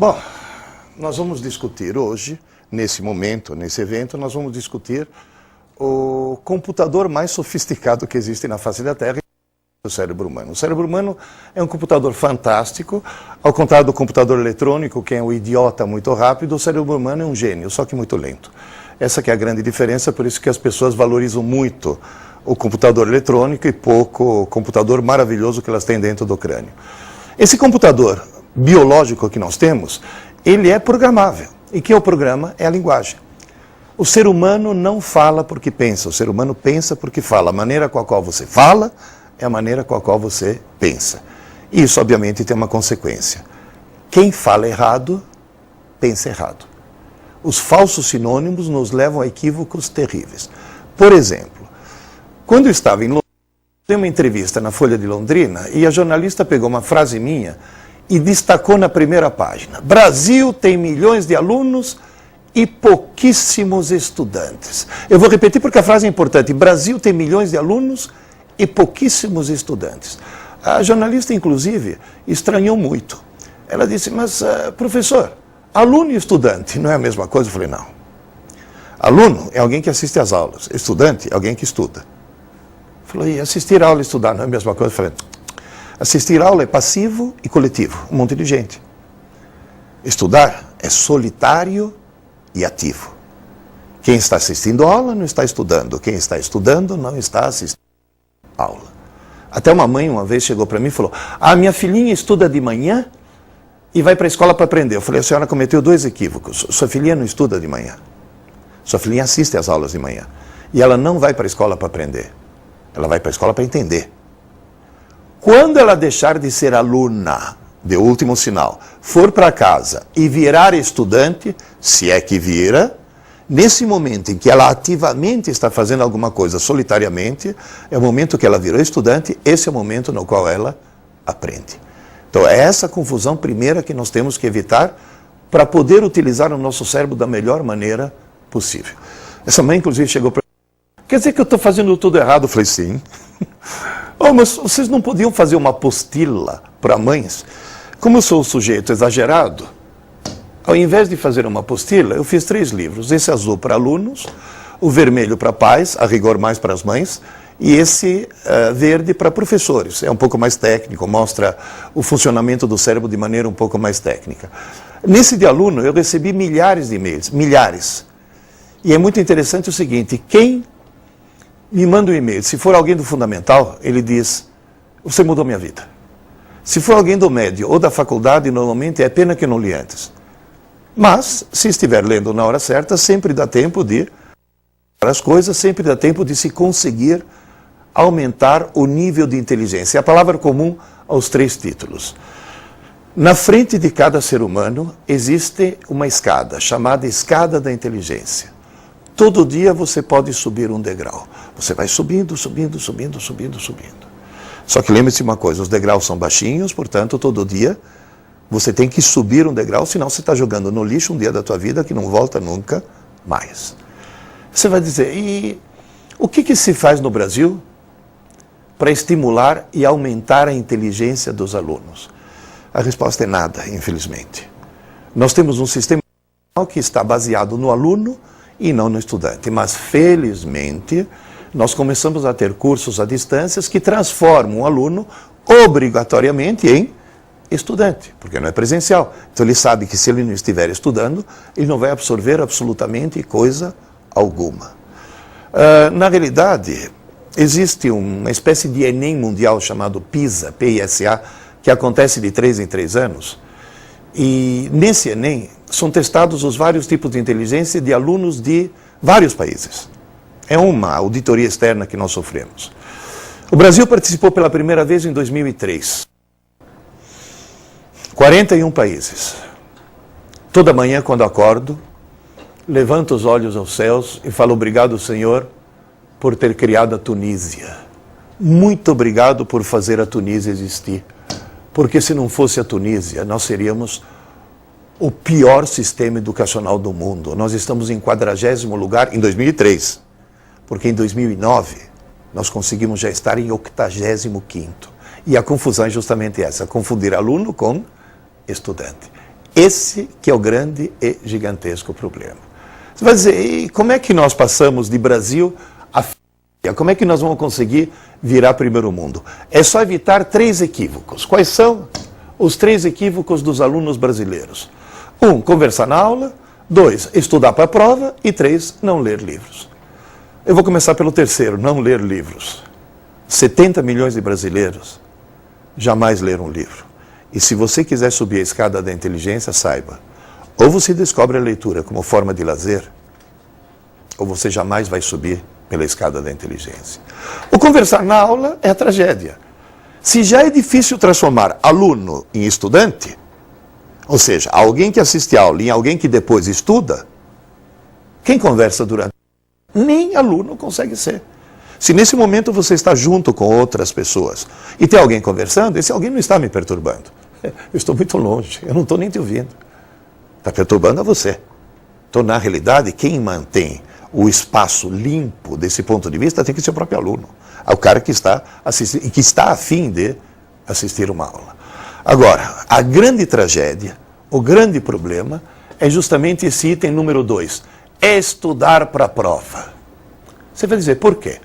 Bom, nós vamos discutir hoje, nesse momento, nesse evento, nós vamos discutir o computador mais sofisticado que existe na face da Terra, o cérebro humano. O cérebro humano é um computador fantástico, ao contrário do computador eletrônico, que é um idiota muito rápido, o cérebro humano é um gênio, só que muito lento. Essa que é a grande diferença, por isso que as pessoas valorizam muito o computador eletrônico e pouco o computador maravilhoso que elas têm dentro do crânio. Esse computador biológico que nós temos, ele é programável. E que é o programa? É a linguagem. O ser humano não fala porque pensa, o ser humano pensa porque fala. A maneira com a qual você fala é a maneira com a qual você pensa. Isso, obviamente, tem uma consequência. Quem fala errado, pensa errado. Os falsos sinônimos nos levam a equívocos terríveis. Por exemplo, quando eu estava em Londrina, dei uma entrevista na Folha de Londrina e a jornalista pegou uma frase minha e destacou na primeira página: Brasil tem milhões de alunos e pouquíssimos estudantes. Eu vou repetir porque a frase é importante. Brasil tem milhões de alunos e pouquíssimos estudantes. A jornalista, inclusive, estranhou muito. Ela disse, mas professor, aluno e estudante não é a mesma coisa? Eu falei, não. Aluno é alguém que assiste às aulas. Estudante é alguém que estuda. Falou, e assistir a aula e estudar não é a mesma coisa? Eu falei, assistir a aula é passivo e coletivo, um monte de gente. Estudar é solitário e ativo. Quem está assistindo a aula não está estudando. Quem está estudando não está assistindo a aula. Até uma mãe uma vez chegou para mim e falou, minha filhinha estuda de manhã e vai para a escola para aprender. Eu falei, a senhora cometeu dois equívocos. Sua filhinha não estuda de manhã. Sua filhinha assiste às aulas de manhã. E ela não vai para a escola para aprender. Ela vai para a escola para entender. Quando ela deixar de ser aluna, de último sinal, for para casa e virar estudante, se é que vira, nesse momento em que ela ativamente está fazendo alguma coisa solitariamente, é o momento que ela virou estudante, esse é o momento no qual ela aprende. Então é essa confusão primeira que nós temos que evitar para poder utilizar o nosso cérebro da melhor maneira possível. Essa mãe, inclusive, chegou para mim, quer dizer que eu estou fazendo tudo errado? Eu falei, sim. Mas vocês não podiam fazer uma apostila para mães? Como eu sou um sujeito exagerado, ao invés de fazer uma apostila, eu fiz 3 livros. Esse azul para alunos, o vermelho para pais, a rigor mais para as mães, e esse verde para professores. É um pouco mais técnico, mostra o funcionamento do cérebro de maneira um pouco mais técnica. Nesse de aluno, eu recebi milhares de e-mails, milhares. E é muito interessante o seguinte, quem me manda um e-mail, se for alguém do fundamental, ele diz, você mudou minha vida. Se for alguém do médio ou da faculdade, normalmente é pena que eu não li antes. Mas, se estiver lendo na hora certa, sempre dá tempo de as coisas, sempre dá tempo de se conseguir aumentar o nível de inteligência. É a palavra comum aos 3 títulos. Na frente de cada ser humano existe uma escada, chamada escada da inteligência. Todo dia você pode subir um degrau. Você vai subindo, subindo, subindo, subindo, subindo. Só que lembre-se uma coisa, os degraus são baixinhos, portanto, todo dia você tem que subir um degrau, senão você está jogando no lixo um dia da tua vida que não volta nunca mais. Você vai dizer, e o que se faz no Brasil para estimular e aumentar a inteligência dos alunos? A resposta é nada, infelizmente. Nós temos um sistema que está baseado no aluno e não no estudante. Mas, felizmente, nós começamos a ter cursos à distância que transformam o aluno obrigatoriamente em estudante, porque não é presencial. Então ele sabe que se ele não estiver estudando, ele não vai absorver absolutamente coisa alguma. Na realidade, existe uma espécie de Enem mundial chamado PISA, P-I-S-A, que acontece de 3 em 3 anos. E nesse Enem são testados os vários tipos de inteligência de alunos de vários países. É uma auditoria externa que nós sofremos. O Brasil participou pela primeira vez em 2003. 41 países. Toda manhã, quando acordo, levanto os olhos aos céus e falo obrigado, Senhor, por ter criado a Tunísia. Muito obrigado por fazer a Tunísia existir. Porque se não fosse a Tunísia, nós seríamos o pior sistema educacional do mundo. Nós estamos em 40º lugar em 2003. Porque em 2009 nós conseguimos já estar em 85º. E a confusão é justamente essa, confundir aluno com estudante. Esse que é o grande e gigantesco problema. Você vai dizer, e como é que nós passamos de Brasil a Finlândia? Como é que nós vamos conseguir virar primeiro mundo? É só evitar 3 equívocos. Quais são os 3 equívocos dos alunos brasileiros? 1, conversar na aula. 2, estudar para a prova. E 3, não ler livros. Eu vou começar pelo terceiro, não ler livros. 70 milhões de brasileiros jamais leram um livro. E se você quiser subir a escada da inteligência, saiba, ou você descobre a leitura como forma de lazer, ou você jamais vai subir pela escada da inteligência. O conversar na aula é a tragédia. Se já é difícil transformar aluno em estudante, ou seja, alguém que assiste a aula em alguém que depois estuda, quem conversa durante... Nem aluno consegue ser. Se nesse momento você está junto com outras pessoas e tem alguém conversando, esse alguém não está me perturbando. Eu estou muito longe, eu não estou nem te ouvindo. Está perturbando a você. Então, na realidade, quem mantém o espaço limpo desse ponto de vista tem que ser o próprio aluno. É o cara que está assistindo, e que está a fim de assistir uma aula. Agora, a grande tragédia, o grande problema, é justamente esse item número 2. É estudar para a prova. Você vai dizer, por quê?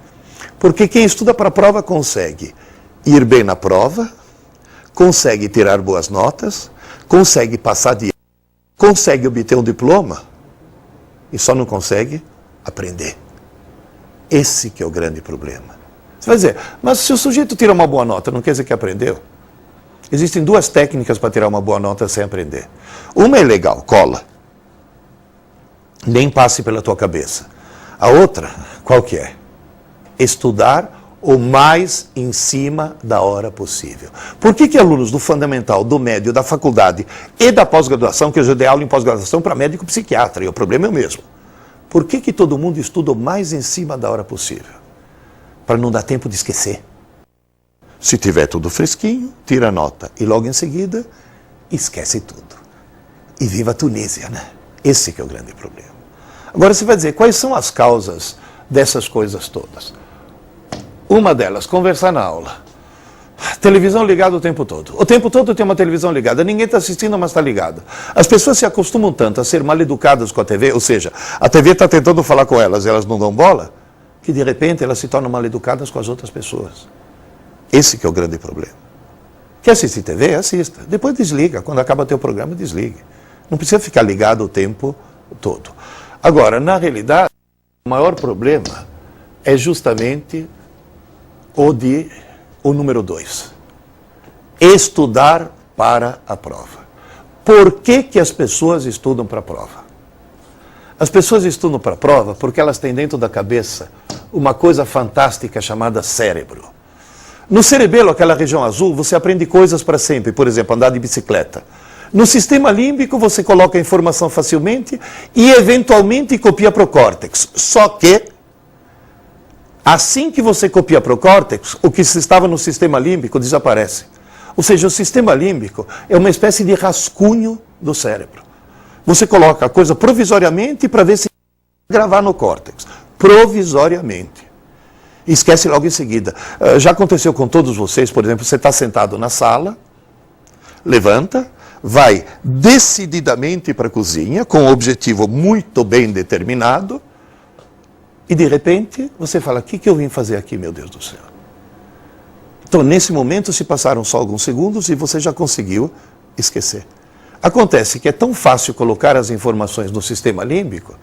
Porque quem estuda para a prova consegue ir bem na prova, consegue tirar boas notas, consegue passar de ano, consegue obter um diploma e só não consegue aprender. Esse que é o grande problema. Você vai dizer, mas se o sujeito tira uma boa nota, não quer dizer que aprendeu? Existem 2 técnicas para tirar uma boa nota sem aprender. Uma é legal, cola. Nem passe pela tua cabeça. A outra, qual que é? Estudar o mais em cima da hora possível. Por que alunos do fundamental, do médio, da faculdade e da pós-graduação, que eu já dei aula em pós-graduação para médico psiquiatra, e o problema é o mesmo. Por que todo mundo estuda o mais em cima da hora possível? Para não dar tempo de esquecer. Se tiver tudo fresquinho, tira a nota e logo em seguida, esquece tudo. E viva a Tunísia, né? Esse que é o grande problema. Agora você vai dizer, quais são as causas dessas coisas todas? Uma delas, conversar na aula. Televisão ligada o tempo todo. O tempo todo tem uma televisão ligada. Ninguém está assistindo, mas está ligada. As pessoas se acostumam tanto a ser mal educadas com a TV, ou seja, a TV está tentando falar com elas e elas não dão bola, que de repente elas se tornam mal educadas com as outras pessoas. Esse que é o grande problema. Quer assistir TV? Assista. Depois desliga. Quando acaba teu programa, desligue. Não precisa ficar ligado o tempo todo. Agora, na realidade, o maior problema é justamente o número 2. Estudar para a prova. Por que as pessoas estudam para a prova? As pessoas estudam para a prova porque elas têm dentro da cabeça uma coisa fantástica chamada cérebro. No cerebelo, aquela região azul, você aprende coisas para sempre. Por exemplo, andar de bicicleta. No sistema límbico, você coloca a informação facilmente e, eventualmente, copia para o córtex. Só que, assim que você copia para o córtex, o que estava no sistema límbico desaparece. Ou seja, o sistema límbico é uma espécie de rascunho do cérebro. Você coloca a coisa provisoriamente para ver se gravar no córtex. Provisoriamente. E esquece logo em seguida. Já aconteceu com todos vocês, por exemplo, você está sentado na sala, levanta, vai decididamente para a cozinha, com um objetivo muito bem determinado, e de repente você fala, o que eu vim fazer aqui, meu Deus do céu? Então, nesse momento, se passaram só alguns segundos e você já conseguiu esquecer. Acontece que é tão fácil colocar as informações no sistema límbico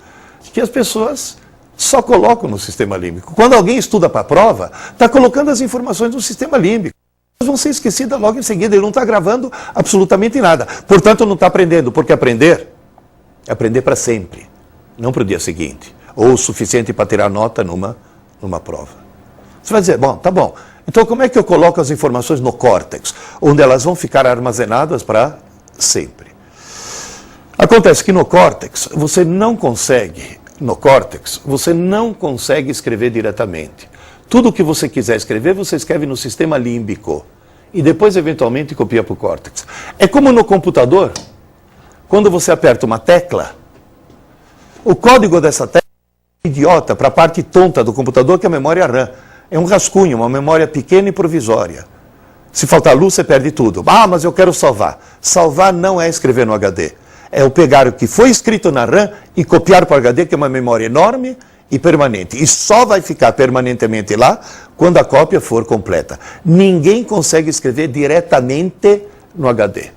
que as pessoas só colocam no sistema límbico. Quando alguém estuda para a prova, está colocando as informações no sistema límbico. Elas vão ser esquecidas logo em seguida, ele não está gravando absolutamente nada. Portanto, não está aprendendo, porque aprender é aprender para sempre, não para o dia seguinte, ou o suficiente para tirar nota numa prova. Você vai dizer, bom, tá bom, então como é que eu coloco as informações no córtex, onde elas vão ficar armazenadas para sempre? Acontece que no córtex, você não consegue escrever diretamente. Tudo o que você quiser escrever, você escreve no sistema límbico. E depois, eventualmente, copia para o córtex. É como no computador, quando você aperta uma tecla, o código dessa tecla é idiota para a parte tonta do computador, que é a memória RAM. É um rascunho, uma memória pequena e provisória. Se faltar luz, você perde tudo. Ah, mas eu quero salvar. Salvar não é escrever no HD. É eu pegar o que foi escrito na RAM e copiar para o HD, que é uma memória enorme e permanente. E só vai ficar permanentemente lá quando a cópia for completa. Ninguém consegue escrever diretamente no HD.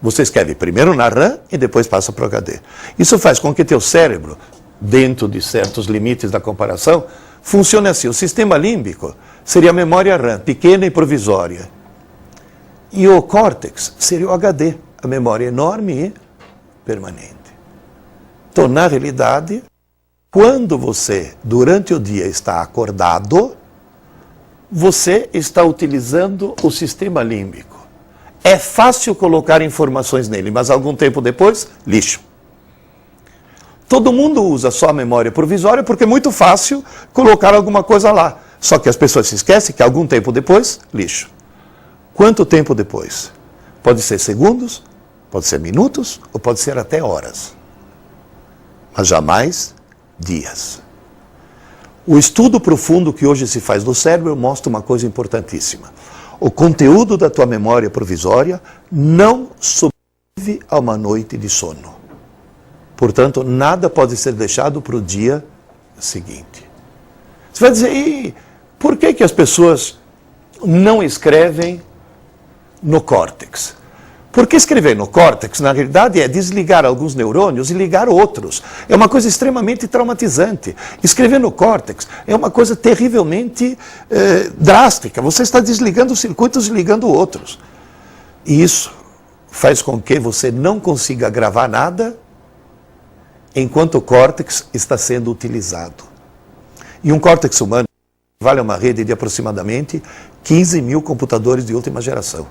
Você escreve primeiro na RAM e depois passa para o HD. Isso faz com que teu cérebro, dentro de certos limites da comparação, funcione assim. O sistema límbico seria a memória RAM, pequena e provisória. E o córtex seria o HD, a memória enorme e permanente. Então, na realidade, quando você, durante o dia, está acordado, você está utilizando o sistema límbico. É fácil colocar informações nele, mas algum tempo depois, lixo. Todo mundo usa só a memória provisória porque é muito fácil colocar alguma coisa lá. Só que as pessoas se esquecem que algum tempo depois, lixo. Quanto tempo depois? Pode ser segundos, pode ser minutos ou pode ser até horas. Mas jamais dias. O estudo profundo que hoje se faz do cérebro mostra uma coisa importantíssima. O conteúdo da tua memória provisória não sobrevive a uma noite de sono. Portanto, nada pode ser deixado para o dia seguinte. Você vai dizer, e por que as pessoas não escrevem no córtex? Porque escrever no córtex, na realidade, é desligar alguns neurônios e ligar outros. É uma coisa extremamente traumatizante. Escrever no córtex é uma coisa terrivelmente drástica. Você está desligando circuitos e ligando outros. E isso faz com que você não consiga gravar nada enquanto o córtex está sendo utilizado. E um córtex humano vale uma rede de aproximadamente 15 mil computadores de última geração.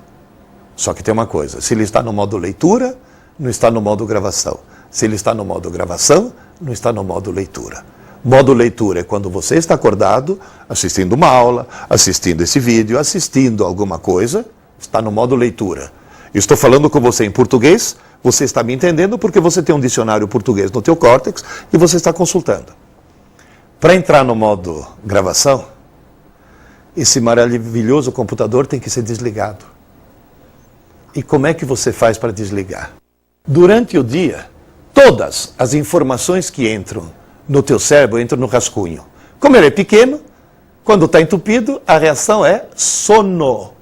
Só que tem uma coisa, se ele está no modo leitura, não está no modo gravação. Se ele está no modo gravação, não está no modo leitura. Modo leitura é quando você está acordado, assistindo uma aula, assistindo esse vídeo, assistindo alguma coisa, está no modo leitura. Estou falando com você em português, você está me entendendo porque você tem um dicionário português no teu córtex e você está consultando. Para entrar no modo gravação, esse maravilhoso computador tem que ser desligado. E como é que você faz para desligar? Durante o dia, todas as informações que entram no teu cérebro entram no rascunho. Como ele é pequeno, quando está entupido, a reação é sono.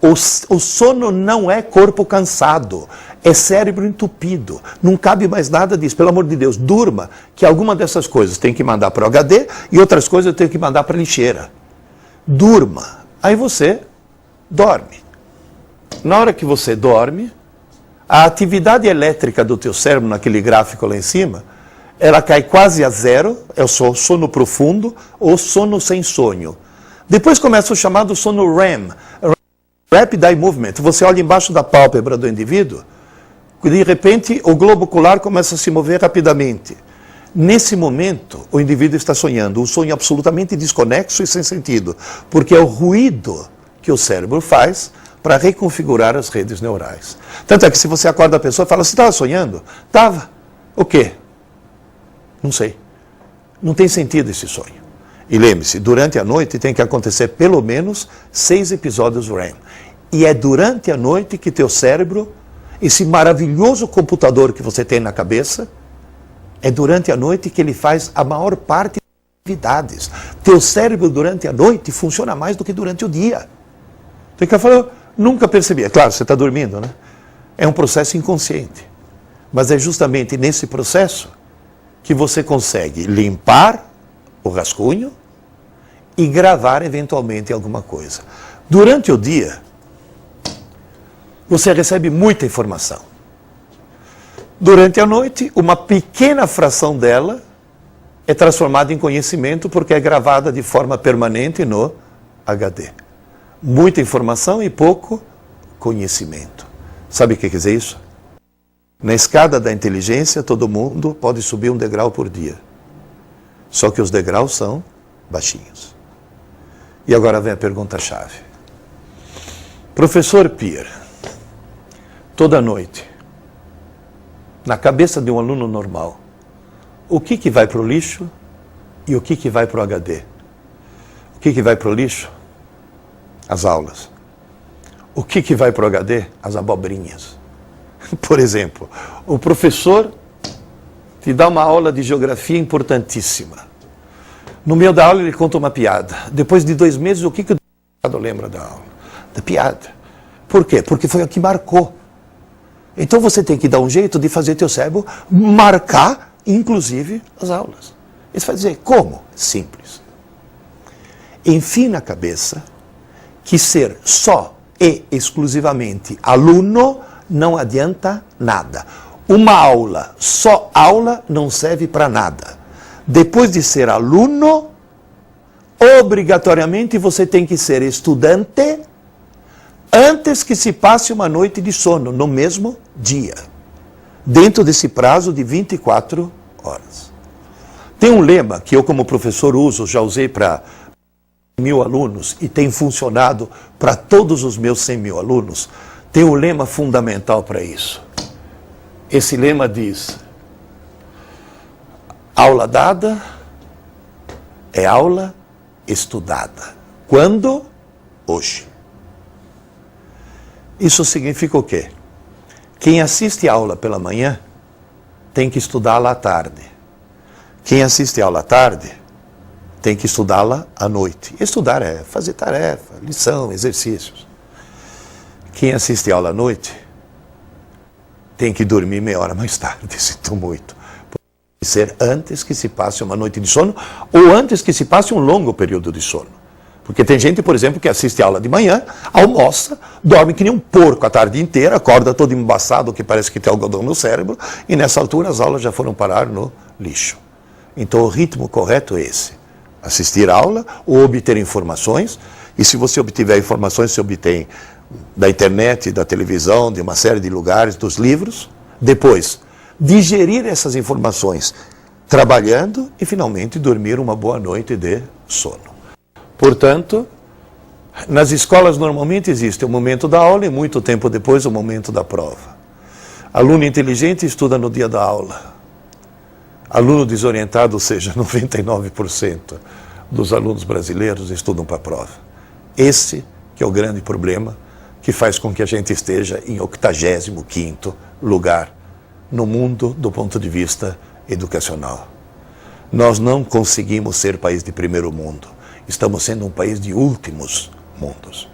O sono não é corpo cansado, é cérebro entupido. Não cabe mais nada disso. Pelo amor de Deus, durma, que alguma dessas coisas tem que mandar para o HD e outras coisas eu tenho que mandar para a lixeira. Durma. Aí você dorme. Na hora que você dorme, a atividade elétrica do teu cérebro, naquele gráfico lá em cima, ela cai quase a zero, é o sono profundo ou sono sem sonho. Depois começa o chamado sono REM, Rapid Eye Movement. Você olha embaixo da pálpebra do indivíduo, de repente o globo ocular começa a se mover rapidamente. Nesse momento, o indivíduo está sonhando, um sonho absolutamente desconexo e sem sentido, porque é o ruído que o cérebro faz para reconfigurar as redes neurais. Tanto é que se você acorda a pessoa e fala, você estava sonhando? Estava. O quê? Não sei. Não tem sentido esse sonho. E lembre-se, durante a noite tem que acontecer pelo menos 6 episódios REM. E é durante a noite que teu cérebro, esse maravilhoso computador que você tem na cabeça, é durante a noite que ele faz a maior parte das atividades. Teu cérebro durante a noite funciona mais do que durante o dia. Tem que falar, nunca percebi. É claro, você está dormindo, né? É um processo inconsciente. Mas é justamente nesse processo que você consegue limpar o rascunho e gravar eventualmente alguma coisa. Durante o dia, você recebe muita informação. Durante a noite, uma pequena fração dela é transformada em conhecimento porque é gravada de forma permanente no HD. Muita informação e pouco conhecimento. Sabe o que quer dizer isso? Na escada da inteligência, todo mundo pode subir um degrau por dia. Só que os degraus são baixinhos. E agora vem a pergunta-chave. Professor Pierre, toda noite, na cabeça de um aluno normal, o que vai para o lixo e o que vai para o HD? O que vai para o lixo? As aulas. O que vai para o HD? As abobrinhas. Por exemplo, o professor te dá uma aula de geografia importantíssima. No meio da aula ele conta uma piada. Depois de 2 meses, o que o lembra da aula? Da piada. Por quê? Porque foi o que marcou. Então você tem que dar um jeito de fazer teu cérebro marcar, inclusive, as aulas. Isso vai dizer, como? Simples. Enfim na cabeça que ser só e exclusivamente aluno não adianta nada. Uma aula, só aula, não serve para nada. Depois de ser aluno, obrigatoriamente você tem que ser estudante antes que se passe uma noite de sono, no mesmo dia. Dentro desse prazo de 24 horas. Tem um lema que eu como professor uso, já usei para 1.000 alunos e tem funcionado para todos os meus 100.000 alunos. Tem um lema fundamental para isso. Esse lema diz: aula dada é aula estudada. Quando? Hoje. Isso significa o quê? Quem assiste a aula pela manhã tem que estudá-la à tarde. Quem assiste a aula à tarde tem que estudá-la à noite. Estudar é fazer tarefa, lição, exercícios. Quem assiste a aula à noite tem que dormir meia hora mais tarde, sinto muito. Pode ser antes que se passe uma noite de sono ou antes que se passe um longo período de sono. Porque tem gente, por exemplo, que assiste a aula de manhã, almoça, dorme que nem um porco a tarde inteira, acorda todo embaçado, que parece que tem algodão no cérebro, e nessa altura as aulas já foram parar no lixo. Então o ritmo correto é esse. Assistir a aula ou obter informações, e se você obtiver informações, você obtém da internet, da televisão, de uma série de lugares, dos livros. Depois, digerir essas informações trabalhando e finalmente dormir uma boa noite de sono. Portanto, nas escolas normalmente existe o momento da aula e muito tempo depois o momento da prova. Aluno inteligente estuda no dia da aula. Aluno desorientado, ou seja, 99% dos alunos brasileiros estudam para a prova. Esse que é o grande problema que faz com que a gente esteja em 85º lugar no mundo do ponto de vista educacional. Nós não conseguimos ser país de primeiro mundo. Estamos sendo um país de últimos mundos.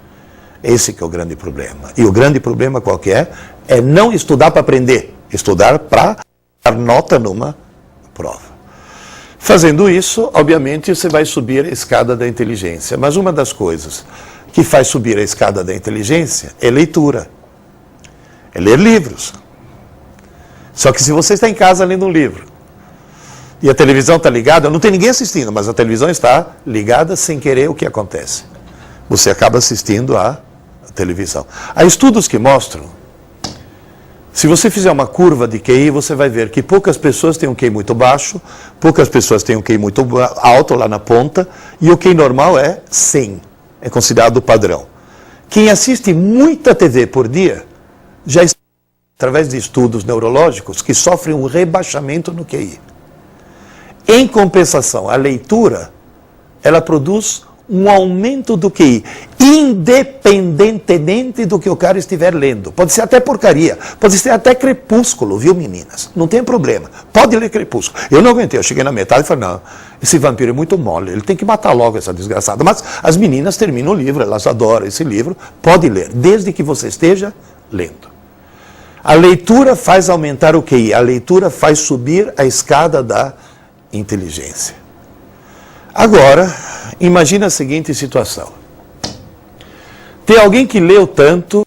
Esse que é o grande problema. E o grande problema qual que é? É não estudar para aprender. Estudar para dar nota numa prova. Fazendo isso, obviamente, você vai subir a escada da inteligência. Mas uma das coisas que faz subir a escada da inteligência é leitura. É ler livros. Só que se você está em casa lendo um livro e a televisão está ligada, não tem ninguém assistindo, mas a televisão está ligada sem querer, o que acontece? Você acaba assistindo à televisão. Há estudos que mostram, se você fizer uma curva de QI, você vai ver que poucas pessoas têm um QI muito baixo, poucas pessoas têm um QI muito alto lá na ponta, e o QI normal é 100, é considerado o padrão. Quem assiste muita TV por dia, já está, através de estudos neurológicos, que sofrem um rebaixamento no QI. Em compensação, a leitura, ela produz um aumento do QI, independentemente do que o cara estiver lendo. Pode ser até porcaria, pode ser até Crepúsculo, viu, meninas? Não tem problema, pode ler Crepúsculo. Eu não aguentei, eu cheguei na metade e falei, não, esse vampiro é muito mole, ele tem que matar logo essa desgraçada. Mas as meninas terminam o livro, elas adoram esse livro, pode ler, desde que você esteja lendo. A leitura faz aumentar o QI, a leitura faz subir a escada da inteligência. Agora, imagina a seguinte situação. Tem alguém que leu tanto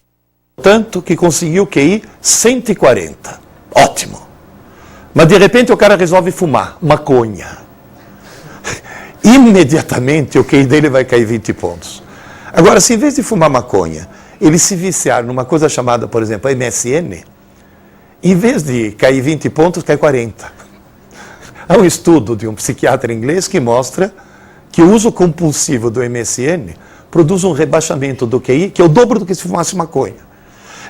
que conseguiu QI 140. Ótimo. Mas de repente o cara resolve fumar maconha. Imediatamente o QI dele vai cair 20 pontos. Agora, se em vez de fumar maconha, ele se viciar numa coisa chamada, por exemplo, MSN, em vez de cair 20 pontos, cai 40. Há um estudo de um psiquiatra inglês que mostra que o uso compulsivo do MSN produz um rebaixamento do QI que é o dobro do que se fumasse maconha.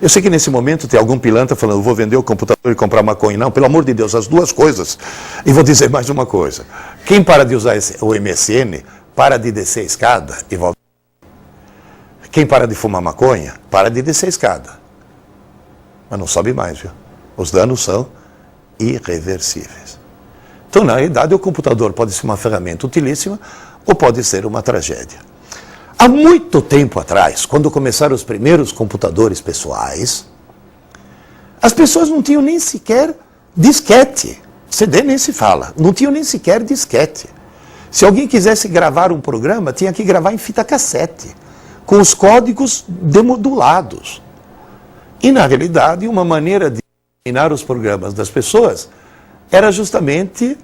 Eu sei que nesse momento tem algum pilantra falando, eu vou vender o computador e comprar maconha. Não, pelo amor de Deus, as duas coisas. E vou dizer mais uma coisa. Quem para de usar o MSN, para de descer a escada e volta. Quem para de fumar maconha, para de descer a escada. Mas não sobe mais, viu? Os danos são irreversíveis. Então, na realidade, o computador pode ser uma ferramenta utilíssima ou pode ser uma tragédia. Há muito tempo atrás, quando começaram os primeiros computadores pessoais, as pessoas não tinham nem sequer disquete. CD nem se fala. Não tinham nem sequer disquete. Se alguém quisesse gravar um programa, tinha que gravar em fita cassete, com os códigos demodulados. E, na realidade, uma maneira de eliminar os programas das pessoas era justamente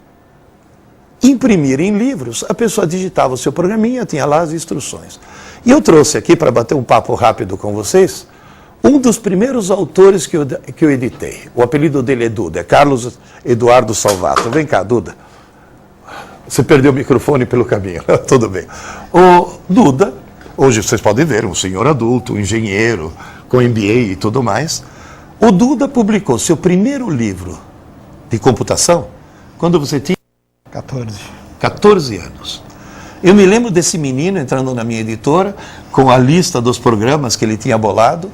imprimir em livros. A pessoa digitava o seu programinha, tinha lá as instruções. E eu trouxe aqui, para bater um papo rápido com vocês, um dos primeiros autores que eu editei. O apelido dele é Duda, é Carlos Eduardo Salvato. Vem cá, Duda. Você perdeu o microfone pelo caminho. Tudo bem. O Duda, hoje vocês podem ver, um senhor adulto, um engenheiro, com MBA e tudo mais. O Duda publicou seu primeiro livro de computação quando você tinha 14 anos. Eu me lembro desse menino entrando na minha editora com a lista dos programas que ele tinha bolado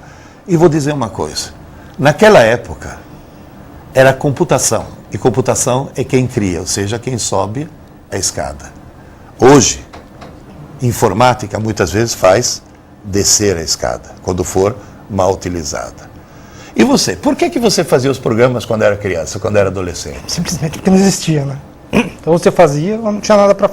e vou dizer uma coisa. Naquela época era computação e computação é quem cria, ou seja, quem sobe a escada. Hoje, informática muitas vezes faz descer a escada, quando for mal utilizada. E você, por que você fazia os programas quando era criança, quando era adolescente? Simplesmente porque não existia, né? Então você fazia, não tinha nada para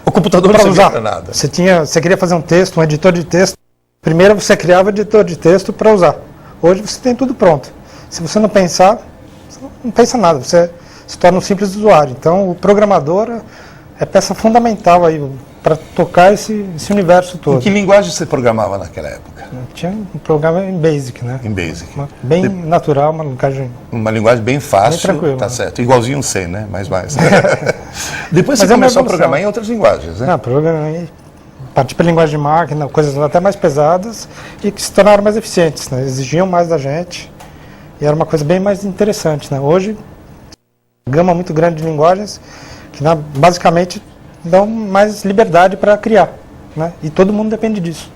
o computador não servia para nada. Você queria fazer um texto, um editor de texto. Primeiro você criava editor de texto para usar. Hoje você tem tudo pronto. Se você não pensar, você não pensa nada. Você se torna um simples usuário. Então o programador é peça fundamental aí para tocar esse universo todo. Em que linguagem você programava naquela época? Tinha um programa em Basic, né? Em Basic. Bem natural, uma linguagem... Uma linguagem bem fácil, bem tranquilo, tá né? certo. Igualzinho um C, né? Mais. Depois você começou a programar em outras linguagens, né? Não, programei, parti para linguagem de máquina, coisas até mais pesadas e que se tornaram mais eficientes, né? Exigiam mais da gente e era uma coisa bem mais interessante, né? Hoje, gama muito grande de linguagens que basicamente dão mais liberdade para criar, né? E todo mundo depende disso.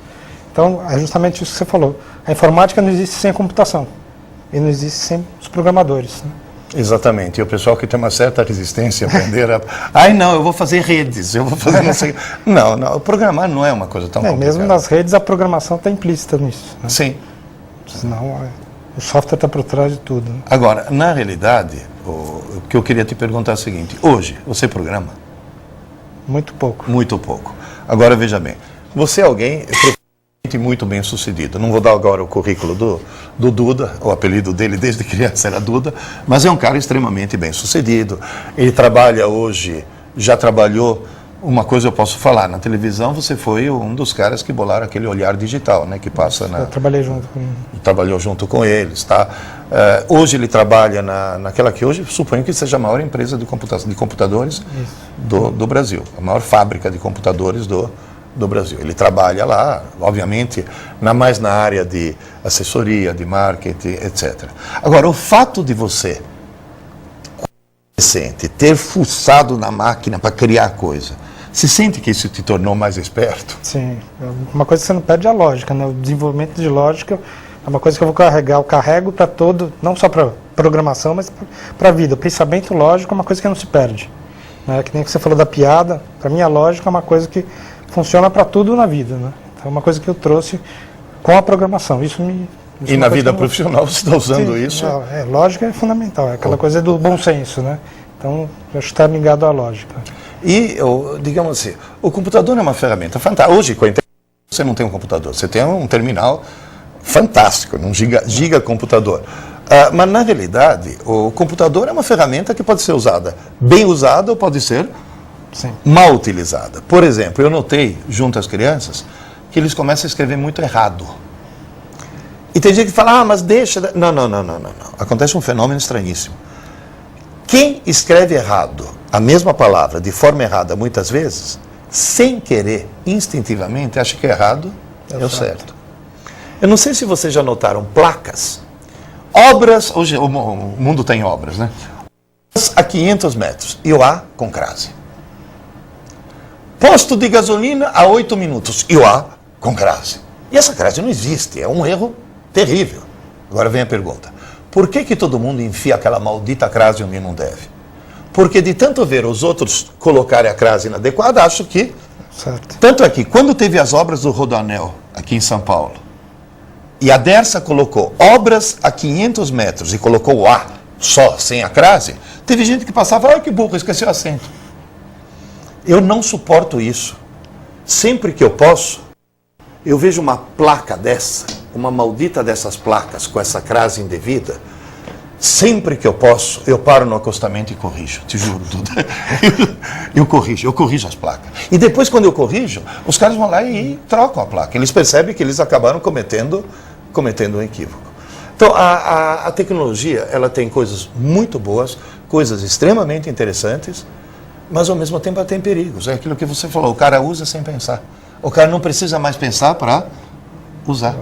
Então, é justamente isso que você falou. A informática não existe sem a computação. E não existe sem os programadores, né? Exatamente. E o pessoal que tem uma certa resistência a aprender a... não, eu vou fazer redes, eu vou fazer não sei... Não, programar não é uma coisa tão complicada. Mesmo nas redes, a programação está implícita nisso, né? Sim. Senão, o software está por trás de tudo, né? Agora, na realidade, o que eu queria te perguntar é o seguinte. Hoje, você programa? Muito pouco. Muito pouco. Agora, veja bem. Você é alguém... muito bem sucedido. Não vou dar agora o currículo do Duda, o apelido dele desde criança era Duda, mas é um cara extremamente bem sucedido. Ele trabalha hoje, já trabalhou, uma coisa eu posso falar, na televisão você foi um dos caras que bolaram aquele olhar digital, né, que passa na... Eu trabalhei junto com... Trabalhou junto com eles, tá? Hoje ele trabalha naquela que hoje suponho que seja a maior empresa de computadores do Brasil, a maior fábrica de computadores do Brasil. Ele trabalha lá, obviamente, mais na área de assessoria, de marketing, etc. Agora, o fato de você, adolescente, ter fuçado na máquina para criar coisa, se sente que isso te tornou mais esperto? Sim. Uma coisa que você não perde é a lógica, né? O desenvolvimento de lógica é uma coisa que eu vou carregar. Eu carrego para todo, não só para programação, mas para a vida. O pensamento lógico é uma coisa que não se perde, né? Que nem que você falou da piada. Para mim, a lógica é uma coisa que funciona para tudo na vida, né? Então é uma coisa que eu trouxe com a programação. E na vida profissional você está usando isso? Lógica é fundamental, é aquela coisa do bom senso, né? Então, eu acho que está ligado à lógica. E, digamos assim, o computador é uma ferramenta fantástica. Hoje, com a internet, você não tem um computador, você tem um terminal fantástico, um gigacomputador. Mas, na realidade, o computador é uma ferramenta que pode ser usada bem usada ou pode ser mal utilizada. Por exemplo, eu notei, junto às crianças, que eles começam a escrever muito errado. E tem gente que fala, mas deixa... Não. Acontece um fenômeno estranhíssimo. Quem escreve errado a mesma palavra de forma errada muitas vezes, sem querer, instintivamente, acha que errado é o certo. Eu não sei se vocês já notaram placas. Obras, hoje o mundo tem obras, né? A 500 metros, e o A com crase. Posto de gasolina a 8 minutos, e o A com crase. E essa crase não existe, é um erro terrível. Agora vem a pergunta, por que todo mundo enfia aquela maldita crase onde não deve? Porque de tanto ver os outros colocarem a crase inadequada, acho que... Certo. Tanto é que, quando teve as obras do Rodoanel, aqui em São Paulo, e a Dersa colocou obras a 500 metros e colocou o A só, sem a crase, teve gente que passava, ai que burro, esqueceu o acento. Eu não suporto isso. Sempre que eu posso, eu vejo uma placa dessa, uma maldita dessas placas com essa crase indevida, sempre que eu posso, eu paro no acostamento e corrijo, te juro, Duda. Eu corrijo as placas. E depois, quando eu corrijo, os caras vão lá e trocam a placa. Eles percebem que eles acabaram cometendo um equívoco. Então, a tecnologia, ela tem coisas muito boas, coisas extremamente interessantes, mas ao mesmo tempo ela tem perigos. É aquilo que você falou, o cara usa sem pensar. O cara não precisa mais pensar para usar.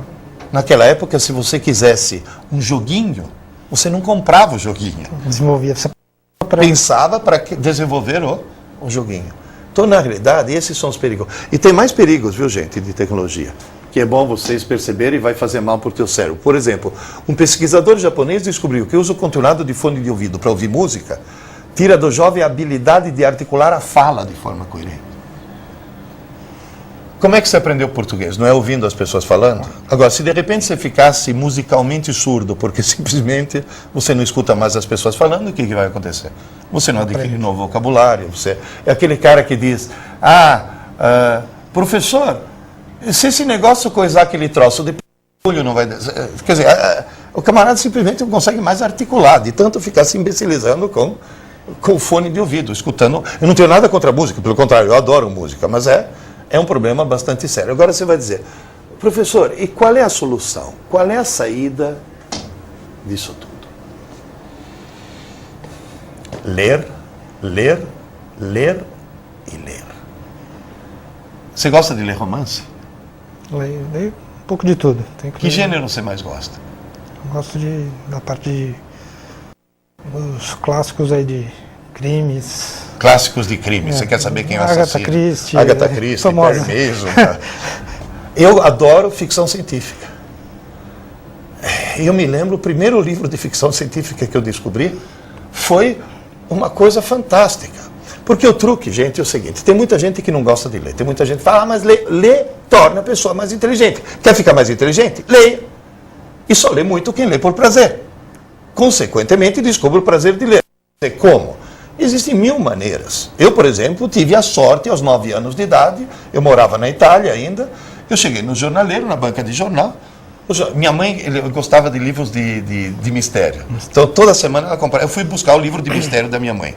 Naquela época, se você quisesse um joguinho, você não comprava o joguinho. Desenvolvia. Você pensava para desenvolver o joguinho. Então, na realidade, esses são os perigos. E tem mais perigos, viu, gente, de tecnologia, que é bom vocês perceberem e vai fazer mal para o teu cérebro. Por exemplo, um pesquisador japonês descobriu que o uso continuado de fone de ouvido para ouvir música tira do jovem a habilidade de articular a fala de forma coerente. Como é que você aprendeu português? Não é ouvindo as pessoas falando? Agora, se de repente você ficasse musicalmente surdo, porque simplesmente você não escuta mais as pessoas falando, o que vai acontecer? Você não adquire novo vocabulário, você é aquele cara que diz, professor, se esse negócio coisar aquele troço, depois o olho não vai... Quer dizer, o camarada simplesmente não consegue mais articular, de tanto ficar se imbecilizando com o fone de ouvido, escutando. Eu não tenho nada contra a música, pelo contrário, eu adoro música, mas é um problema bastante sério. Agora você vai dizer, professor, e qual é a solução? Qual é a saída disso tudo? Ler, ler, ler e ler. Você gosta de ler romance? leio um pouco de tudo. Que gênero você mais gosta? Eu gosto da parte de os clássicos aí de crimes. Clássicos de crime. Você quer saber quem é o assassino? Agatha Christie, famosa. mesmo. Eu adoro ficção científica. Eu me lembro, o primeiro livro de ficção científica que eu descobri foi uma coisa fantástica. Porque o truque, gente, é o seguinte, tem muita gente que não gosta de ler. Tem muita gente que fala, mas ler torna a pessoa mais inteligente. Quer ficar mais inteligente? Leia. E só lê muito quem lê por prazer. Consequentemente, descobre o prazer de ler. Como? Existem 1000 maneiras. Eu, por exemplo, tive a sorte, aos 9 anos de idade, eu morava na Itália ainda, eu cheguei no jornaleiro, na banca de jornal. Minha mãe gostava de livros de mistério. Então, toda semana ela comprava. Eu fui buscar o livro de mistério da minha mãe.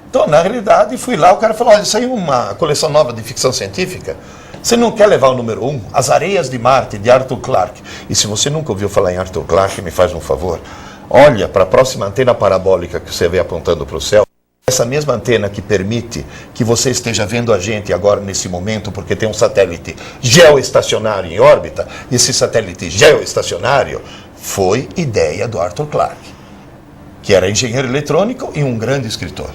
Então, na realidade, fui lá, o cara falou, olha, saiu uma coleção nova de ficção científica, você não quer levar o número 1? As Areias de Marte, de Arthur Clarke. E se você nunca ouviu falar em Arthur Clarke, me faz um favor, olha para a próxima antena parabólica que você vê apontando para o céu, essa mesma antena que permite que você esteja vendo a gente agora nesse momento, porque tem um satélite geoestacionário em órbita, e esse satélite geoestacionário foi ideia do Arthur Clarke, que era engenheiro eletrônico e um grande escritor.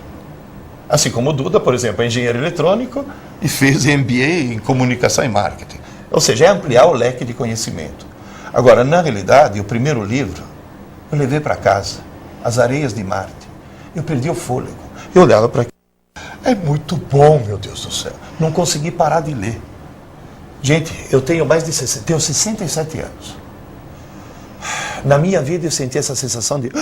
Assim como o Duda, por exemplo, é engenheiro eletrônico e fez MBA em comunicação e marketing. Ou seja, é ampliar o leque de conhecimento. Agora, na realidade, o primeiro livro, eu levei para casa, As Areias de Marte. Eu perdi o fôlego. Eu olhava para aquilo. É muito bom, meu Deus do céu. Não consegui parar de ler. Gente, eu tenho tenho 67 anos. Na minha vida eu senti essa sensação de,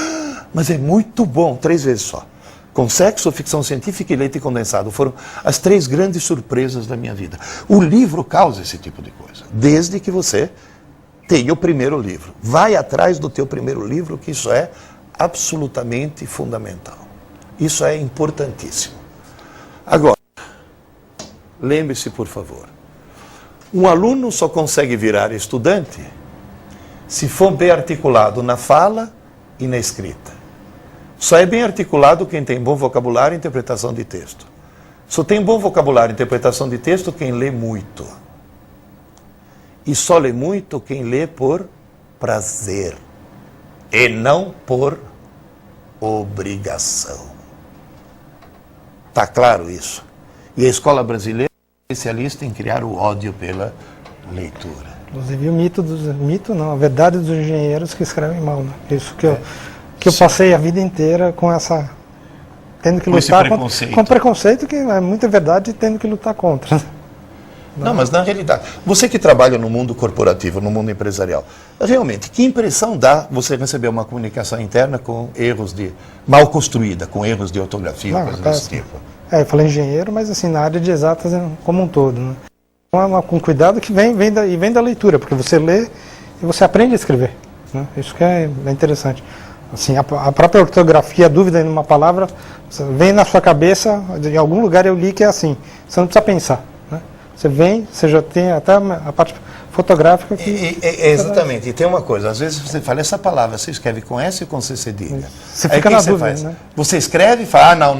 mas é muito bom, 3 vezes só. Com sexo, ficção científica e leite condensado. Foram as 3 grandes surpresas da minha vida. O livro causa esse tipo de coisa. Desde que você tenha o primeiro livro. Vai atrás do teu primeiro livro, que isso é absolutamente fundamental. Isso é importantíssimo. Agora, lembre-se, por favor, um aluno só consegue virar estudante se for bem articulado na fala e na escrita. Só é bem articulado quem tem bom vocabulário e interpretação de texto. Só tem bom vocabulário e interpretação de texto quem lê muito. E só lê muito quem lê por prazer e não por obrigação. Está claro isso? E a escola brasileira é especialista em criar o ódio pela leitura. Inclusive a verdade dos engenheiros que escrevem mal, né? Isso que eu passei a vida inteira com essa... tendo que lutar com preconceito, que é muita verdade, tendo que lutar contra. Não, mas na realidade, você que trabalha no mundo corporativo, no mundo empresarial, realmente, que impressão dá você receber uma comunicação interna com erros mal construída, com erros de ortografia, coisas desse tipo? Eu falei engenheiro, mas assim, na área de exatas como um todo, né? Então, com cuidado que vem da leitura, porque você lê e você aprende a escrever, né? Isso que é interessante. Assim, a própria ortografia, a dúvida em uma palavra, vem na sua cabeça, em algum lugar eu li que é assim, você não precisa pensar, né? Você já tem até a parte fotográfica que... Exatamente, e tem uma coisa, às vezes você fala, essa palavra você escreve com S ou com C cedilha? Você fica na dúvida, né? Você escreve e fala,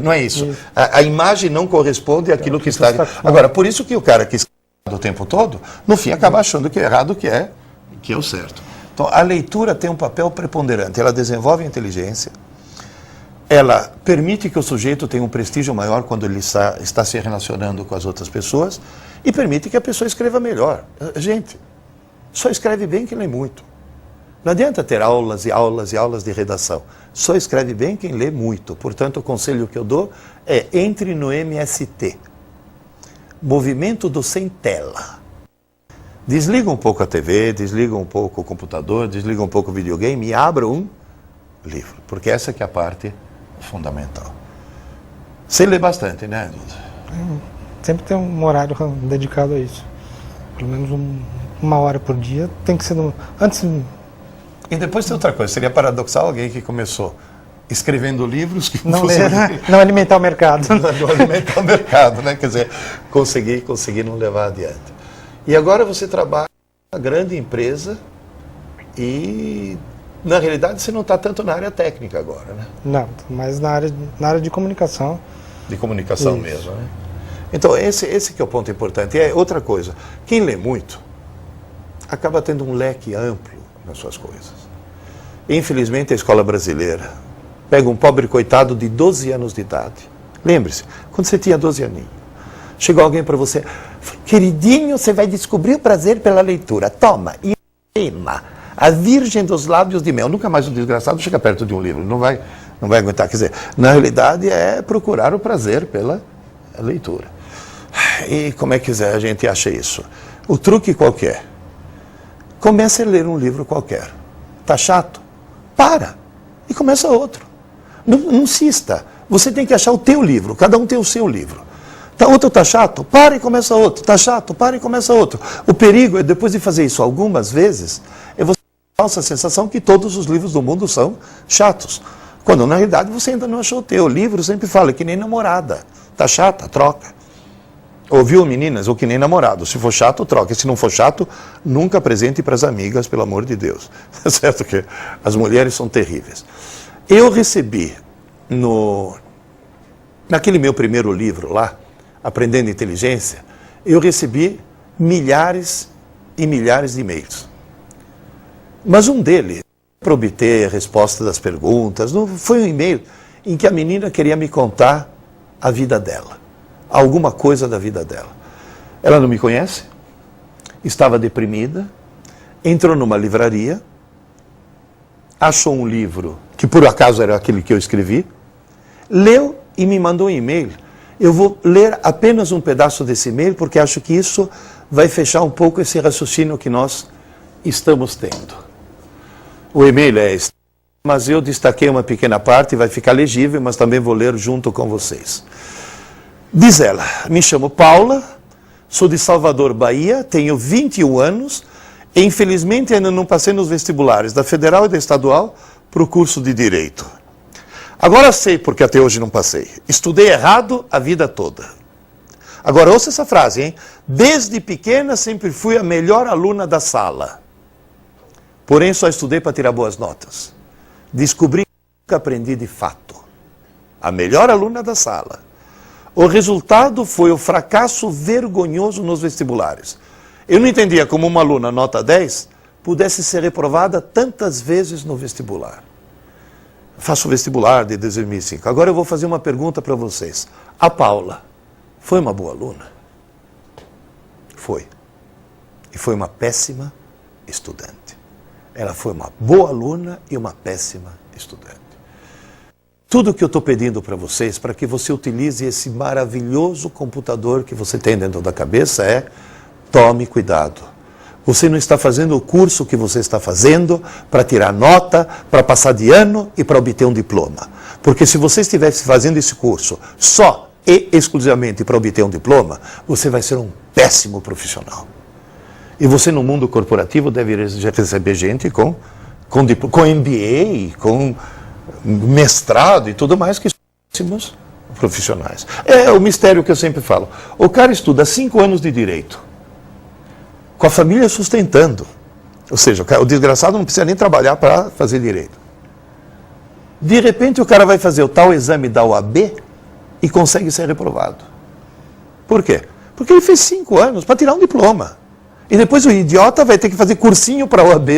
não é isso. A imagem não corresponde àquilo que está... Agora, por isso que o cara que escreve o tempo todo, no fim acaba achando que é errado, que é o certo. Então, a leitura tem um papel preponderante, ela desenvolve a inteligência, ela permite que o sujeito tenha um prestígio maior quando ele está se relacionando com as outras pessoas e permite que a pessoa escreva melhor. Gente, só escreve bem quem lê muito. Não adianta ter aulas e aulas e aulas de redação. Só escreve bem quem lê muito. Portanto, o conselho que eu dou é entre no MST. Movimento do sem tela. Desliga um pouco a TV, desliga um pouco o computador, desliga um pouco o videogame e abra um livro. Porque essa que é a parte fundamental. Você lê bastante, né, Duda? Sempre tem um horário dedicado a isso. Pelo menos uma hora por dia. Tem que ser antes. E depois tem outra coisa. Seria paradoxal alguém que começou escrevendo livros que não alimentar o mercado. Não alimentar o mercado, né? Quer dizer, conseguir não levar adiante. E agora você trabalha em uma grande empresa e, na realidade, você não está tanto na área técnica agora, né? Não, mas na área de comunicação. De comunicação isso. Mesmo, né? Então, esse que é o ponto importante. E é outra coisa, quem lê muito acaba tendo um leque amplo nas suas coisas. Infelizmente, a escola brasileira pega um pobre coitado de 12 anos de idade. Lembre-se, quando você tinha 12 aninhos, chegou alguém para você, queridinho, você vai descobrir o prazer pela leitura. Toma, e a Virgem dos Lábios de Mel. Nunca mais um desgraçado chega perto de um livro, não vai aguentar. Quer dizer, na realidade é procurar o prazer pela leitura. E como é que a gente acha isso? O truque qualquer. Comece a ler um livro qualquer. Tá chato? Para. E começa outro. Não insista. Você tem que achar o teu livro. Cada um tem o seu livro. Outro tá chato? Para e começa outro. Tá chato? Para e começa outro. O perigo é, depois de fazer isso algumas vezes, é você ter a falsa sensação que todos os livros do mundo são chatos. Quando, na realidade, você ainda não achou o teu. O livro sempre fala que nem namorada. Tá chata? Troca. Ouviu, meninas? Ou que nem namorado. Se for chato, troca. Se não for chato, nunca apresente para as amigas, pelo amor de Deus. É certo que as mulheres são terríveis. Eu recebi, naquele meu primeiro livro lá, Aprendendo Inteligência, eu recebi milhares e milhares de e-mails. Mas um deles, para obter a resposta das perguntas, foi um e-mail em que a menina queria me contar a vida dela. Alguma coisa da vida dela. Ela não me conhece, estava deprimida, entrou numa livraria, achou um livro, que por acaso era aquele que eu escrevi, leu e me mandou um e-mail. Eu vou ler apenas um pedaço desse e-mail, porque acho que isso vai fechar um pouco esse raciocínio que nós estamos tendo. O e-mail é... mas eu destaquei uma pequena parte, vai ficar legível, mas também vou ler junto com vocês. Diz ela, me chamo Paula, sou de Salvador, Bahia, tenho 21 anos e infelizmente ainda não passei nos vestibulares da Federal e da Estadual para o curso de Direito. Agora sei porque até hoje não passei. Estudei errado a vida toda. Agora ouça essa frase, hein? Desde pequena sempre fui a melhor aluna da sala. Porém só estudei para tirar boas notas. Descobri que nunca aprendi de fato. A melhor aluna da sala. O resultado foi o fracasso vergonhoso nos vestibulares. Eu não entendia como uma aluna nota 10 pudesse ser reprovada tantas vezes no vestibular. Faço o vestibular de 2005. Agora eu vou fazer uma pergunta para vocês. A Paula foi uma boa aluna? Foi. e foi uma péssima estudante. Ela foi uma boa aluna e uma péssima estudante. Tudo que eu estou pedindo para vocês, para que você utilize esse maravilhoso computador que você tem dentro da cabeça, é: tome cuidado. Você não está fazendo o curso que você está fazendo para tirar nota, para passar de ano e para obter um diploma. Porque se você estivesse fazendo esse curso só e exclusivamente para obter um diploma, você vai ser um péssimo profissional. E você, no mundo corporativo, deve receber gente com MBA, com mestrado e tudo mais, que são péssimos profissionais. É o mistério que eu sempre falo. O cara estuda 5 anos de direito, com a família sustentando. Ou seja, o desgraçado não precisa nem trabalhar para fazer direito. De repente, o cara vai fazer o tal exame da OAB e consegue ser reprovado. Por quê? Porque ele fez 5 anos para tirar um diploma. E depois o idiota vai ter que fazer cursinho para a OAB,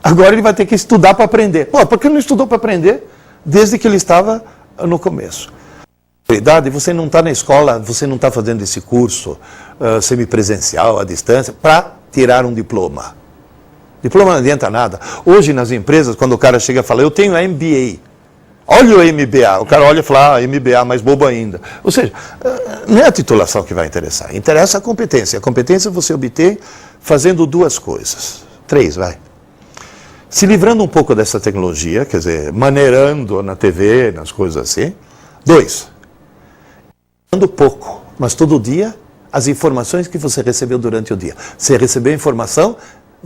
agora ele vai ter que estudar para aprender. Pô, por que não estudou para aprender desde que ele estava no começo? Na verdade, você não está na escola, você não está fazendo esse curso semipresencial, à distância, para tirar um diploma. Diploma não adianta nada. Hoje, nas empresas, quando o cara chega e fala: eu tenho MBA. Olha o MBA. O cara olha e fala: MBA, mais bobo ainda. Ou seja, não é a titulação que vai interessar. Interessa a competência. A competência você obtém fazendo 2 coisas. 3, vai. Se livrando um pouco dessa tecnologia, quer dizer, maneirando na TV, nas coisas assim. 2, estudando pouco, mas todo dia, as informações que você recebeu durante o dia. Você recebeu informação,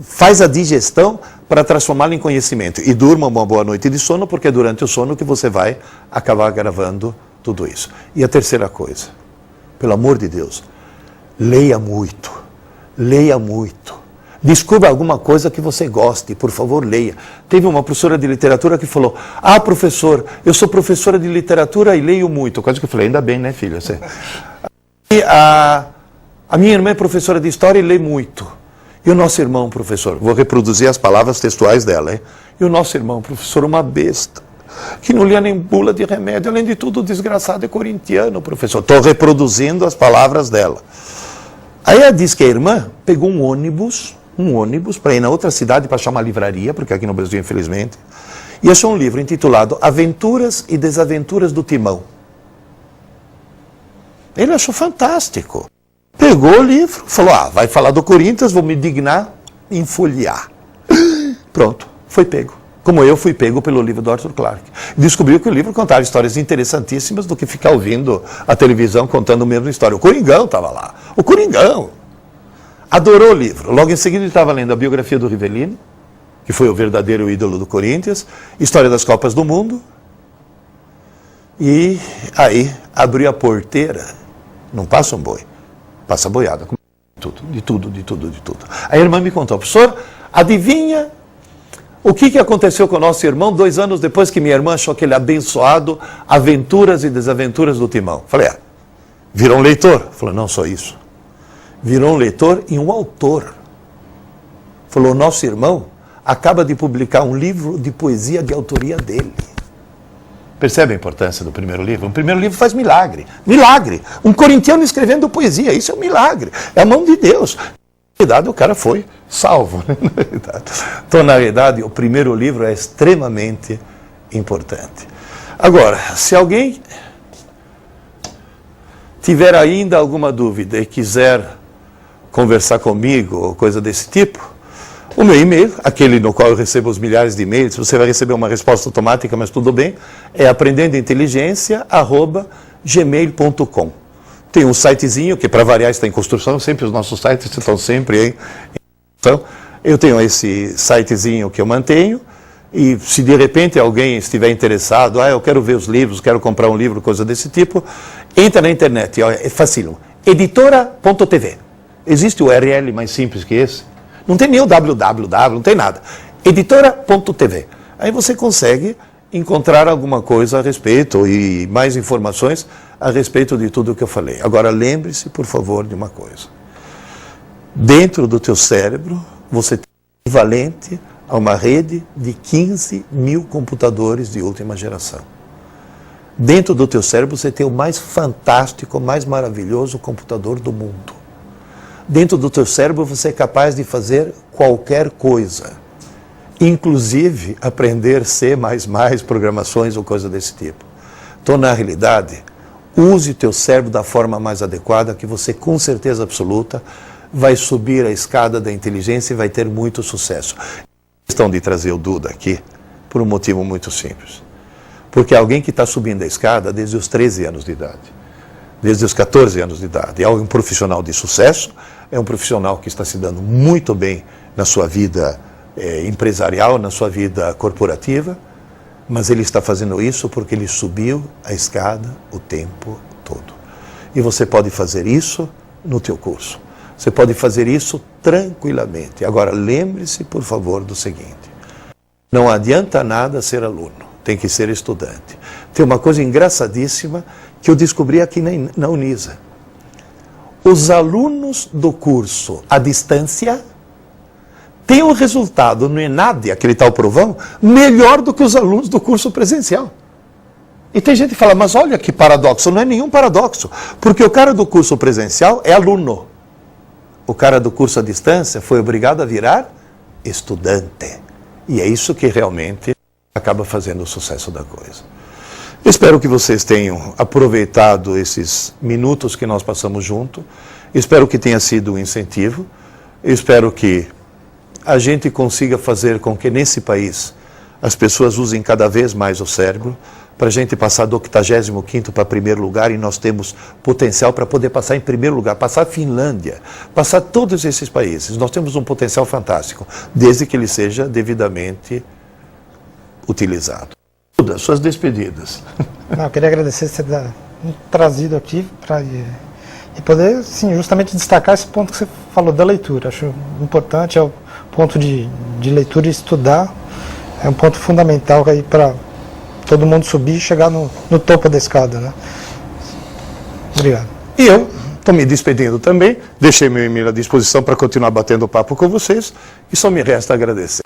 faz a digestão para transformá-la em conhecimento. E durma uma boa noite de sono, porque é durante o sono que você vai acabar gravando tudo isso. E a terceira coisa, pelo amor de Deus, leia muito. Leia muito. Descubra alguma coisa que você goste, por favor, leia. Teve uma professora de literatura que falou: ah, professor, eu sou professora de literatura e leio muito. Quase que eu falei: ainda bem, né, filha? Você... E a minha irmã é professora de história e lê muito. E o nosso irmão, professor, vou reproduzir as palavras textuais dela, hein? E o nosso irmão, professor, uma besta, que não lia nem bula de remédio, além de tudo, o desgraçado é corintiano, professor. Estou reproduzindo as palavras dela. Aí ela diz que a irmã pegou um ônibus para ir na outra cidade para achar uma livraria, porque aqui no Brasil, infelizmente, e achou um livro intitulado Aventuras e Desaventuras do Timão. Ele achou fantástico. Pegou o livro, falou: ah, vai falar do Corinthians, vou me dignar em folhear. Pronto, foi pego. Como eu fui pego pelo livro do Arthur Clarke. Descobriu que o livro contava histórias interessantíssimas do que ficar ouvindo a televisão contando a mesma história. O Coringão estava lá. O Coringão. Adorou o livro. Logo em seguida ele estava lendo a biografia do Rivellini, que foi o verdadeiro ídolo do Corinthians, história das Copas do Mundo. E aí abriu a porteira. Não passa um boi. Passa boiada, de tudo. A irmã me contou: professor, adivinha o que aconteceu com o nosso irmão 2 anos depois que minha irmã achou aquele abençoado Aventuras e Desaventuras do Timão? Falei: virou um leitor? Falou: não só isso. Virou um leitor e um autor. Falou: o nosso irmão acaba de publicar um livro de poesia de autoria dele. Percebe a importância do primeiro livro? O primeiro livro faz milagre. Milagre! Um corintiano escrevendo poesia, isso é um milagre. É a mão de Deus. Na verdade, o cara foi salvo. Então, na verdade, o primeiro livro é extremamente importante. Agora, se alguém tiver ainda alguma dúvida e quiser conversar comigo ou coisa desse tipo, o meu e-mail, aquele no qual eu recebo os milhares de e-mails, você vai receber uma resposta automática, mas tudo bem, é aprendendointeligência@gmail.com. Tem um sitezinho que, para variar, está em construção, sempre os nossos sites estão sempre em construção. Eu tenho esse sitezinho que eu mantenho, e se de repente alguém estiver interessado, eu quero ver os livros, quero comprar um livro, coisa desse tipo, entra na internet, é facílimo, editora.tv. Existe o URL mais simples que esse? Não tem nem o www, não tem nada. Editora.tv. Aí você consegue encontrar alguma coisa a respeito e mais informações a respeito de tudo o que eu falei. Agora, lembre-se, por favor, de uma coisa. Dentro do teu cérebro, você tem o equivalente a uma rede de 15 mil computadores de última geração. Dentro do teu cérebro, você tem o mais fantástico, mais maravilhoso computador do mundo. Dentro do teu cérebro você é capaz de fazer qualquer coisa, inclusive aprender C++, programações ou coisa desse tipo. Então, na realidade, use o teu cérebro da forma mais adequada, que você, com certeza absoluta, vai subir a escada da inteligência e vai ter muito sucesso. A questão de trazer o Duda aqui, por um motivo muito simples. Porque alguém que está subindo a escada desde os 13 anos de idade, desde os 14 anos de idade, é um profissional de sucesso, é um profissional que está se dando muito bem na sua vida empresarial, na sua vida corporativa, mas ele está fazendo isso porque ele subiu a escada o tempo todo. E você pode fazer isso no teu curso. Você pode fazer isso tranquilamente. Agora, lembre-se, por favor, do seguinte. Não adianta nada ser aluno, tem que ser estudante. Tem uma coisa engraçadíssima que eu descobri aqui na Unisa. Os alunos do curso à distância têm um resultado no ENAD, aquele tal provão, melhor do que os alunos do curso presencial. E tem gente que fala, mas olha que paradoxo. Não é nenhum paradoxo, porque o cara do curso presencial é aluno. O cara do curso à distância foi obrigado a virar estudante. E é isso que realmente acaba fazendo o sucesso da coisa. Espero que vocês tenham aproveitado esses minutos que nós passamos junto. Espero que tenha sido um incentivo. Espero que a gente consiga fazer com que nesse país as pessoas usem cada vez mais o cérebro, para a gente passar do 85º para primeiro lugar, e nós temos potencial para poder passar em primeiro lugar, passar a Finlândia, passar todos esses países. Nós temos um potencial fantástico, desde que ele seja devidamente utilizado. Suas despedidas. Não, eu queria agradecer você ter trazido aqui e poder, sim, justamente destacar esse ponto que você falou da leitura. Acho importante, é o ponto de leitura e estudar, é um ponto fundamental aí para todo mundo subir e chegar no topo da escada, né? Obrigado. E eu estou me despedindo também, deixei meu e-mail à disposição para continuar batendo papo com vocês, e só me resta agradecer.